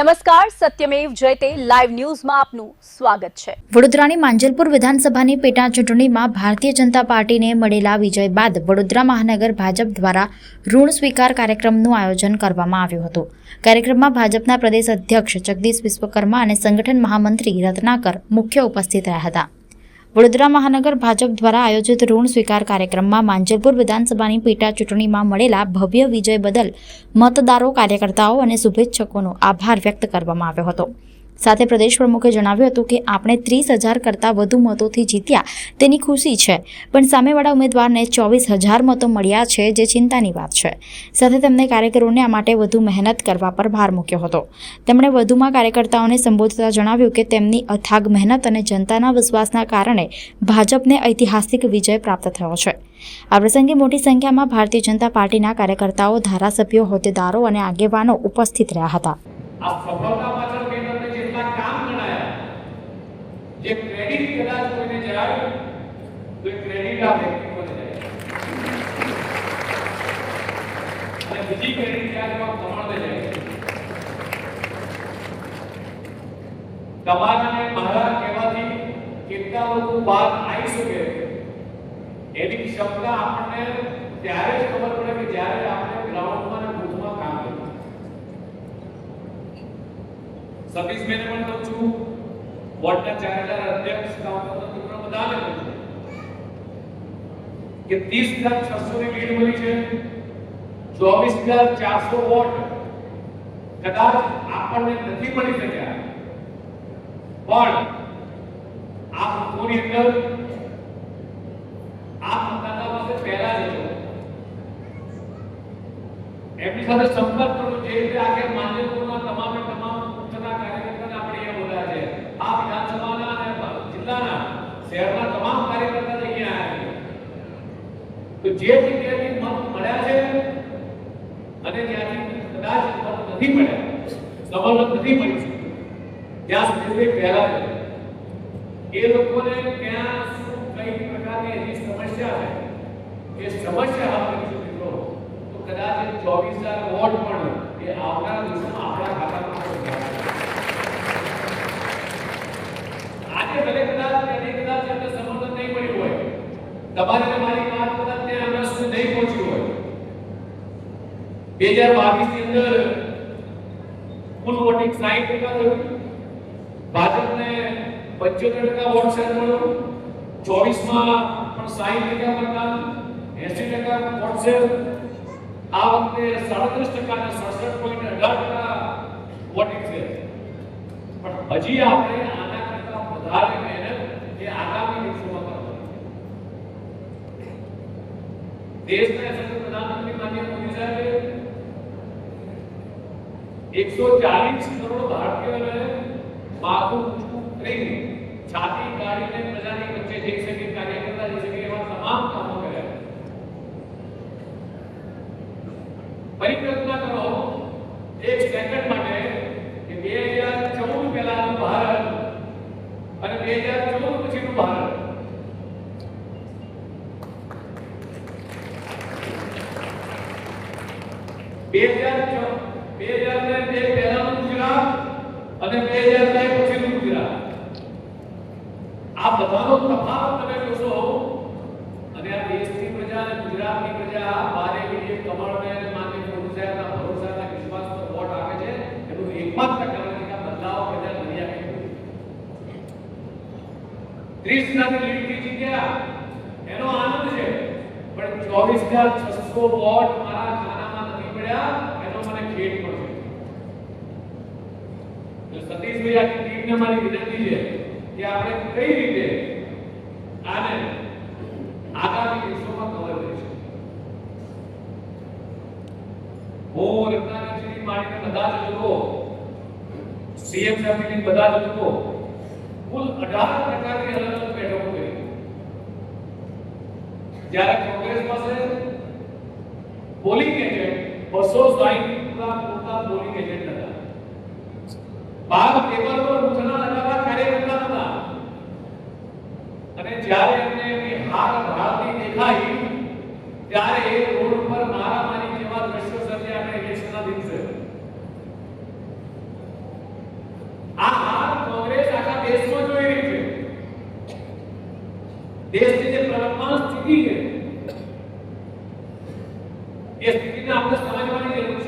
નમસ્કાર, સત્યમેવ જયતે લાઈવ ન્યૂઝમાં આપનું સ્વાગત છે। વડોદરાની માંજલપુર વિધાનસભાની પેટા ચૂંટણીમાં ભારતીય જનતા પાર્ટીને મળેલા વિજય બાદ વડોદરા મહાનગર ભાજપ દ્વારા ઋણ સ્વીકાર કાર્યક્રમનું આયોજન કરવામાં આવ્યું હતું। કાર્યક્રમમાં ભાજપના પ્રદેશ અધ્યક્ષ જગદીશ વિશ્વકર્મા અને સંગઠન મહામંત્રી રત્નાકર મુખ્ય ઉપસ્થિત રહ્યા હતા। વડોદરા મહાનગર ભાજપ દ્વારા આયોજિત ઋણ સ્વીકાર કાર્યક્રમમાં માંજલપુર વિધાનસભાની પેટા ચૂંટણીમાં મળેલા ભવ્ય વિજય બદલ મતદારો, કાર્યકર્તાઓ અને શુભેચ્છકોનો આભાર વ્યક્ત કરવામાં આવ્યો હતો। સાથે પ્રદેશ પ્રમુખે જણાવ્યું હતું કે આપણે 30,000 કરતાં વધુ મતોથી જીત્યા તેની ખુશી છે, પણ સામેવાળા ઉમેદવારને 24,000 મતો મળ્યા છે, જે ચિંતાની વાત છે। સાથે તેમણે કાર્યકરોને આ માટે વધુ મહેનત કરવા પર ભાર મૂક્યો હતો। તેમણે વધુમાં કાર્યકર્તાઓને સંબોધતા જણાવ્યું કે તેમની અથાગ મહેનત અને જનતાના વિશ્વાસના કારણે ભાજપને ઐતિહાસિક વિજય પ્રાપ્ત થયો છે। આ પ્રસંગે મોટી સંખ્યામાં ભારતીય જનતા પાર્ટીના કાર્યકર્તાઓ, ધારાસભ્યો, હોદ્દેદારો અને આગેવાનો ઉપસ્થિત રહ્યા હતા। જે ક્રેડિટ કદાચ કોઈને જાય તો એ ક્રેડિટ આ વ્યક્તિત્વને જાય અને બીજી ક્રેડિટ ક્યાંક કમળને જાય। તમારાને મારા કહેવાથી કેટલા લોકો બહાર આવી શકે એની ક્ષમતા આપણને ત્યારે જ ખબર પડે કે જ્યારે આપણે ગ્રાઉન્ડમાં અને બૂથમાં કામ કરીએ। સતીશભાઈને પણ કહું છું, વોર્ડના 4,000 અધ્યક્ષ કાઉન્સિલર બધાને કહ્યું કે 30,600 ની લીડ મળી છે। 24,400 વોટ કદાચ આપણને નથી મળી શક્યા, પણ આ બૂથોની અંદર આ મતદાતા પાસે પહેલા જજો, એમની સાથે સંપર્ક કરો। જે રીતે આખે માંજલપુરના તમામે તમામ પક્ષના કાર્યકર્તાને આપણે અહીંયા બોલાયા છે। આ વિધાનસભાના અને જિલ્લાના શહેરના તમામ કાર્યકર્તા અહીંયા આવ્યા છે। તો જે જગ્યાએથી મત મળ્યા છે અને જ્યાંથી કદાચ મત નથી મળ્યા, સમર્થન નથી મળ્યું, ત્યાં સુધી પહેલા એ લોકોને ક્યાં શું કઈ પ્રકારની એની સમસ્યા છે, એ સમસ્યા હલ કરી શકો તો કદાચ 24,000 વોટ પણ એ આવનારા દિવસોમાં આપણા ખાતામાં આજે ભલે કદાચ એમને સમર્થન નહીં મળ્યું હોય, તમારી મારી વાત કદાચ ત્યાં હમણાં સુધી નહીં પહોંચ્યું હોય। 2022 ની અંદર કુલ વોટિંગ 60% થયું, ભાજપને 75% વોટ શેર મળ્યો, 24માં પણ 60% મતદાન, 80% વોટ શેર। આ વખતે 37% અને 67.18% વોટિંગ શેર। પણ હજી આપણે આના કરતા વધારે મહેનત એ આગામી દિવસોમાં કરવાની। દેશના યશસ્વી પ્રધાનમંત્રી માનનીય મોદી સાહેબે 140 કરોડ ભારતીયોને માથું ઊંચું કરીને છાતી ગાડીને પ્રજાની વચ્ચે જઈ શકે, કાર્યકર્તા જઈ શકે એવા તમામ કામો કર્યા। પરિકલ્પના કરો એક સેકન્ડ માટે કે 2014 પહેલાનું ભારત અને 2014 પછીનું ભારત, બે હજાર પહેલાનું ગુજરાત અને 2002 પછીનું ગુજરાત, આ બધાનો તફાવત તમે જોશો અને આ દેશની પ્રજા અને ગુજરાતની પ્રજા બારે વિજય કમળને માનનીય મોદી સાહેબના ભરોસાના વિશ્વાસ પર વોટ આપે છે। એનું એકમાત્ર કારણ છે કે બદલાવ પ્રજા કરી આપે છે। 30,000 ની લીડથી જીત્યા એનો આનંદ છે, પણ 24,600 વોટ મારા ખાનામાં નથી પડ્યા એનો મને ખેદ પણ છે। સતીશભાઈ આખી ટીમને મારી વિનંતી છે કે આપણે કઈ રીતે આને આગામી દિવસોમાં કવર કરીશું। હું રત્નાકરજી મારીને બધા જ લોકો, સીએમ સાહેબની બધા જ લોકો કુલ 18 પ્રકારની અલગ અલગ બેઠકો કરી। જ્યારે કોંગ્રેસ પાસે પોલિંગ એજન્ટ 260 પૂરતા પોલિંગ એજન્ટ હતા, 12 ટેબલ પર ઉઠના લગાવવા કાર્યકર્તા હતા, અને જ્યારે એમને એની હાર ભારતી દેખાઈ ત્યારે એ રોડ પર મારામારી જેવા દ્રશ્યો સર્જ્યા આપણે ઇલેક્શનના દિવસે। દેશની જે પ્રવર્તમાન સ્થિતિ છે એ સ્થિતિને આપણે સમજવાની જરૂર